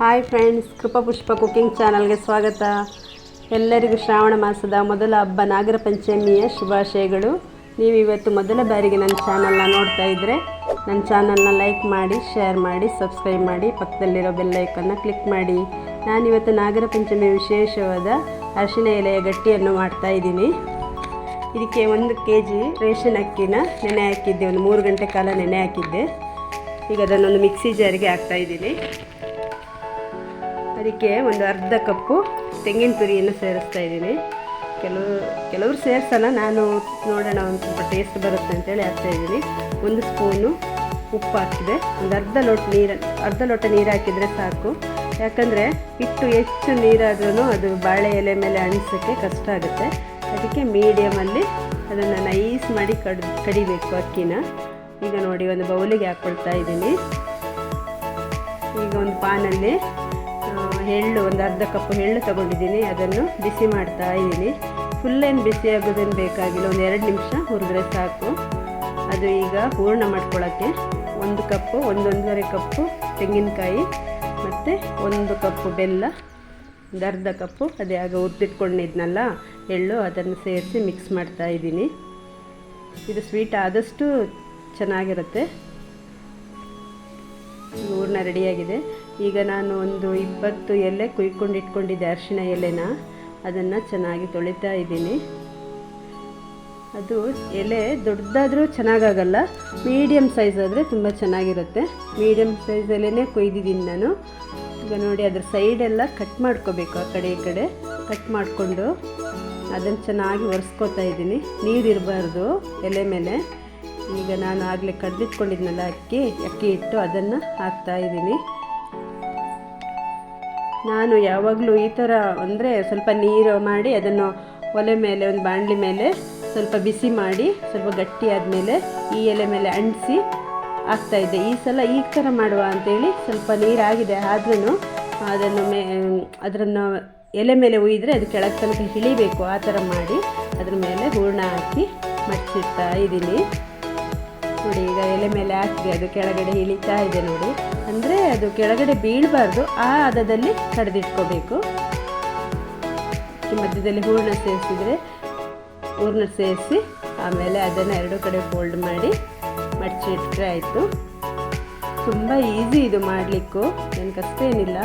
Hi friends, ಕೃಪಾ ಪುಷ್ಪ cooking ಚಾನಲ್ಗೆ ಸ್ವಾಗತ. ಎಲ್ಲರಿಗೂ ಶ್ರಾವಣ ಮಾಸದ ಮೊದಲ ಹಬ್ಬ ನಾಗರ ಪಂಚಮಿಯ ಶುಭಾಶಯಗಳು. ನೀವು ಇವತ್ತು ಮೊದಲ ಬಾರಿಗೆ ನನ್ನ ಚಾನಲ್ನ ನೋಡ್ತಾ ಇದ್ದರೆ ನನ್ನ ಚಾನಲ್ನ ಲೈಕ್ ಮಾಡಿ, ಶೇರ್ ಮಾಡಿ, ಸಬ್ಸ್ಕ್ರೈಬ್ ಮಾಡಿ, ಪಕ್ಕದಲ್ಲಿರೋ ಬೆಲ್ ಐಕನ್ನ ಕ್ಲಿಕ್ ಮಾಡಿ. ನಾನಿವತ್ತು ನಾಗರ ಪಂಚಮಿ ವಿಶೇಷವಾದ ಅರಿಶಿನ ಎಲೆಯ ಗಟ್ಟಿಯನ್ನು ಮಾಡ್ತಾ ಇದ್ದೀನಿ. ಇದಕ್ಕೆ 1 kg ರೇಷನ್ ಅಕ್ಕಿನ ನೆನೆ ಹಾಕಿದ್ದೆ, ಒಂದು 3 ಗಂಟೆ ಕಾಲ ನೆನೆ ಹಾಕಿದ್ದೆ. ಈಗ ಅದನ್ನೊಂದು ಮಿಕ್ಸಿ ಜಾರಿಗೆ ಹಾಕ್ತಾಯಿದ್ದೀನಿ. ಅದಕ್ಕೆ ಒಂದು ಅರ್ಧ ಕಪ್ಪು ತೆಂಗಿನ ತುರಿಯನ್ನು ಸೇರಿಸ್ತಾ ಇದ್ದೀನಿ. ಕೆಲವರು ಸೇರಿಸಲ್ಲ, ನಾನು ನೋಡೋಣ ಒಂದು ಸ್ವಲ್ಪ ಟೇಸ್ಟ್ ಬರುತ್ತೆ ಅಂತೇಳಿ ಹಾಕ್ತಾಯಿದ್ದೀನಿ. 1 ಸ್ಪೂನು ಉಪ್ಪು ಹಾಕಿದೆ. ಒಂದು ಅರ್ಧ ಲೋಟ ನೀರು ಹಾಕಿದರೆ ಸಾಕು. ಯಾಕಂದರೆ ಹಿಟ್ಟು ಹೆಚ್ಚು ನೀರಾದ್ರೂ ಅದು ಬಾಳೆ ಎಲೆ ಮೇಲೆ ಅಣಿಸೋಕ್ಕೆ ಕಷ್ಟ ಆಗುತ್ತೆ. ಅದಕ್ಕೆ ಮೀಡಿಯಮಲ್ಲಿ ಅದನ್ನು ನೈಸ್ ಮಾಡಿ ಕಡಿಬೇಕು ಅಕ್ಕಿನ. ಈಗ ನೋಡಿ, ಒಂದು ಬೌಲಿಗೆ ಹಾಕ್ಕೊಳ್ತಾ ಇದ್ದೀನಿ. ಈಗ ಒಂದು ಪಾನಲ್ಲಿ ಎಳ್ಳು, ಒಂದು ಅರ್ಧ ಕಪ್ಪು ಎಳ್ಳು ತೊಗೊಂಡಿದ್ದೀನಿ. ಅದನ್ನು ಬಿಸಿ ಮಾಡ್ತಾ ಇದ್ದೀನಿ. ಫುಲ್ಲೇನು ಬಿಸಿ ಆಗೋದೇನು ಬೇಕಾಗಿಲ್ಲ, ಒಂದು 2 ನಿಮಿಷ ಹುರಿದ್ರೆ ಸಾಕು. ಅದು ಈಗ ಹೂರ್ಣ ಮಾಡ್ಕೊಳ್ಳೋಕ್ಕೆ 1 ಕಪ್ಪು, 1-1.5 ಕಪ್ಪು ತೆಂಗಿನಕಾಯಿ ಮತ್ತು 1 ಕಪ್ಪು ಬೆಲ್ಲ, ಒಂದು ಅರ್ಧ ಕಪ್ಪು ಅದೇ ಆಗ ಹುರಿದಿಟ್ಕೊಂಡಿದ್ನಲ್ಲ ಎಳ್ಳು, ಅದನ್ನು ಸೇರಿಸಿ ಮಿಕ್ಸ್ ಮಾಡ್ತಾ ಇದ್ದೀನಿ. ಇದು ಸ್ವೀಟ್ ಆದಷ್ಟು ಚೆನ್ನಾಗಿರುತ್ತೆ. ಹೂರ್ಣ ರೆಡಿಯಾಗಿದೆ. ಈಗ ನಾನು ಒಂದು 20 ಎಲೆ ಕುಯ್ಕೊಂಡಿಟ್ಕೊಂಡಿದ್ದೆ ಅರಿಶಿನ ಎಲೆನ, ಅದನ್ನು ಚೆನ್ನಾಗಿ ತೊಳಿತಾ ಇದ್ದೀನಿ. ಅದು ಎಲೆ ದೊಡ್ಡದಾದರೂ ಚೆನ್ನಾಗಾಗಲ್ಲ, ಮೀಡಿಯಮ್ ಸೈಜ್ ಆದರೆ ತುಂಬ ಚೆನ್ನಾಗಿರುತ್ತೆ. ಮೀಡಿಯಮ್ ಸೈಜ್ ಎಲೆನೇ ಕೊಯ್ದಿದ್ದೀನಿ ನಾನು. ಈಗ ನೋಡಿ, ಅದ್ರ ಸೈಡೆಲ್ಲ ಕಟ್ ಮಾಡ್ಕೋಬೇಕು, ಆ ಕಡೆ ಈ ಕಡೆ ಕಟ್ ಮಾಡಿಕೊಂಡು ಅದನ್ನು ಚೆನ್ನಾಗಿ ಒರೆಸ್ಕೊತಾ ಇದ್ದೀನಿ. ನೀರಿರಬಾರ್ದು ಎಲೆ ಮೇಲೆ. ಈಗ ನಾನು ಆಗಲೇ ಕಡ್ದಿಟ್ಕೊಂಡಿದ್ನಲ್ಲ ಅಕ್ಕಿ ಹಿಟ್ಟು, ಅದನ್ನು ಹಾಕ್ತಾಯಿದ್ದೀನಿ. ನಾನು ಯಾವಾಗಲೂ ಈ ಥರ ಅಂದರೆ ಸ್ವಲ್ಪ ನೀರು ಮಾಡಿ ಅದನ್ನು ಒಲೆ ಮೇಲೆ, ಒಂದು ಬಾಣಲಿ ಮೇಲೆ ಸ್ವಲ್ಪ ಬಿಸಿ ಮಾಡಿ, ಸ್ವಲ್ಪ ಗಟ್ಟಿ ಆದಮೇಲೆ ಈ ಎಲೆ ಮೇಲೆ ಅಂಟಿಸಿ ಹಾಕ್ತಾಯಿದ್ದೆ. ಈ ಸಲ ಈ ಥರ ಮಾಡುವ ಅಂಥೇಳಿ ಸ್ವಲ್ಪ ನೀರಾಗಿದೆ ಆದ್ರೂ ಅದನ್ನು ಎಲೆ ಮೇಲೆ ಉಯ್ದರೆ ಅದು ಕೆಳಗೆ ತನಕ ಇಳಿಬೇಕು. ಆ ಥರ ಮಾಡಿ ಅದ್ರ ಮೇಲೆ ಹೂರ್ಣ ಹಾಕಿ ಮಡ್ಚಿಡ್ತಾ ಇದ್ದೀನಿ. ನೋಡಿ, ಈಗ ಎಲೆ ಮೇಲೆ ಹಾಕಿ ಅದು ಕೆಳಗಡೆ ಇಳಿತಾ ಇದೆ ನೋಡಿ. ಅಂದರೆ ಅದು ಕೆಳಗಡೆ ಬೀಳಬಾರ್ದು, ಆ ಹದದಲ್ಲಿ ಕಡ್ದಿಟ್ಕೋಬೇಕು. ಮಧ್ಯದಲ್ಲಿ ಹೂರ್ಣ ಸೇರಿಸಿ ಆಮೇಲೆ ಅದನ್ನು 2 ಕಡೆ ಫೋಲ್ಡ್ ಮಾಡಿ ಮಡ್ಚಿಟ್ರೆ ಆಯಿತು. ತುಂಬ ಈಸಿ ಇದು ಮಾಡಲಿಕ್ಕೂ, ಏನು ಕಷ್ಟ ಏನಿಲ್ಲ,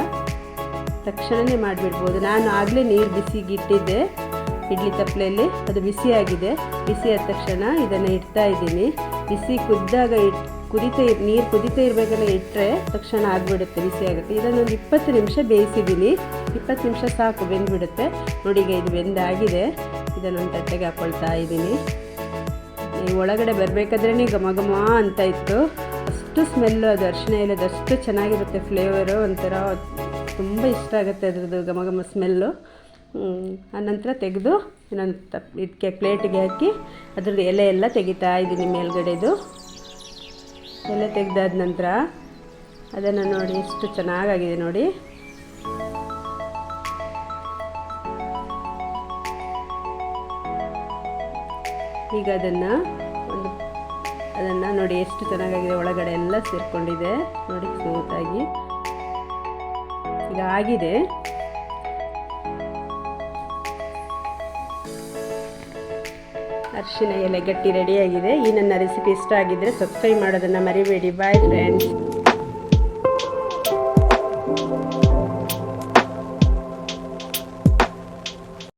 ತಕ್ಷಣವೇ ಮಾಡಿಬಿಡ್ಬೋದು. ನಾನು ಆಗಲೇ ನೀರು ಬಿಸಿಗಿಟ್ಟಿದ್ದೆ ಇಡ್ಲಿ ತಪ್ಪಲೆಯಲ್ಲಿ, ಅದು ಬಿಸಿಯಾಗಿದೆ. ಬಿಸಿ ಆದ ತಕ್ಷಣ ಇದನ್ನು ಇಡ್ತಾ ಇದ್ದೀನಿ. ಬಿಸಿ ಕುದ್ದಾಗ ನೀರು ಕುದೀತಾ ಇರಬೇಕಾದ್ರೆ ಇಟ್ಟರೆ ತಕ್ಷಣ ಆಗಿಬಿಡುತ್ತೆ, ಬಿಸಿ ಆಗುತ್ತೆ. ಇದನ್ನೊಂದು 20 ನಿಮಿಷ ಬೇಯಿಸಿದ್ದೀನಿ. 20 ನಿಮಿಷ ಸಾಕು, ಬೆಂದುಬಿಡುತ್ತೆ. ನೋಡಿ, ಈಗ ಇದು ಬೆಂದಾಗಿದೆ. ಇದನ್ನೊಂದು ತಟ್ಟೆಗೆ ಹಾಕ್ಕೊಳ್ತಾ ಇದ್ದೀನಿ. ಈ ಒಳಗಡೆ ಬರಬೇಕಾದ್ರೇ ಘಮ ಘಮ ಅಂತ ಇತ್ತು, ಅಷ್ಟು ಸ್ಮೆಲ್ಲು. ಅದು ಅರಿಶಿನ ಎಲೆದು ಅಷ್ಟು ಚೆನ್ನಾಗಿರುತ್ತೆ ಫ್ಲೇವರು, ಒಂಥರ ತುಂಬ ಇಷ್ಟ ಆಗುತ್ತೆ ಅದ್ರದ್ದು ಘಮ ಘಮ ಸ್ಮೆಲ್ಲು. ಆನಂತರ ತೆಗೆದು ನಾನು ಇದಕ್ಕೆ ಪ್ಲೇಟಿಗೆ ಹಾಕಿ ಅದ್ರದ್ದು ಎಲೆ ಎಲ್ಲ ತೆಗಿತಾ ಇದ್ದೀನಿ. ಮೇಲ್ಗಡೆದು ಎಲೆ ತೆಗೆದಾದ ನಂತರ ಅದನ್ನು ನೋಡಿ ಎಷ್ಟು ಚೆನ್ನಾಗಾಗಿದೆ ನೋಡಿ. ಈಗ ಅದನ್ನು ನೋಡಿ ಎಷ್ಟು ಚೆನ್ನಾಗಾಗಿದೆ, ಒಳಗಡೆ ಎಲ್ಲ ಸೇರಿಕೊಂಡಿದೆ ನೋಡಿ, ಸ್ಮೂತಾಗಿ ಈಗ ಆಗಿದೆ. ಅರಿಶಿನ ಎಲೆ ಗಟ್ಟಿ ರೆಡಿಯಾಗಿದೆ. ಈ ನನ್ನ ರೆಸಿಪಿ ಇಷ್ಟ ಆಗಿದ್ದರೆ ಸಬ್ಸ್ಕ್ರೈಬ್ ಮಾಡೋದನ್ನು ಮರಿಬೇಡಿ. Bye friends.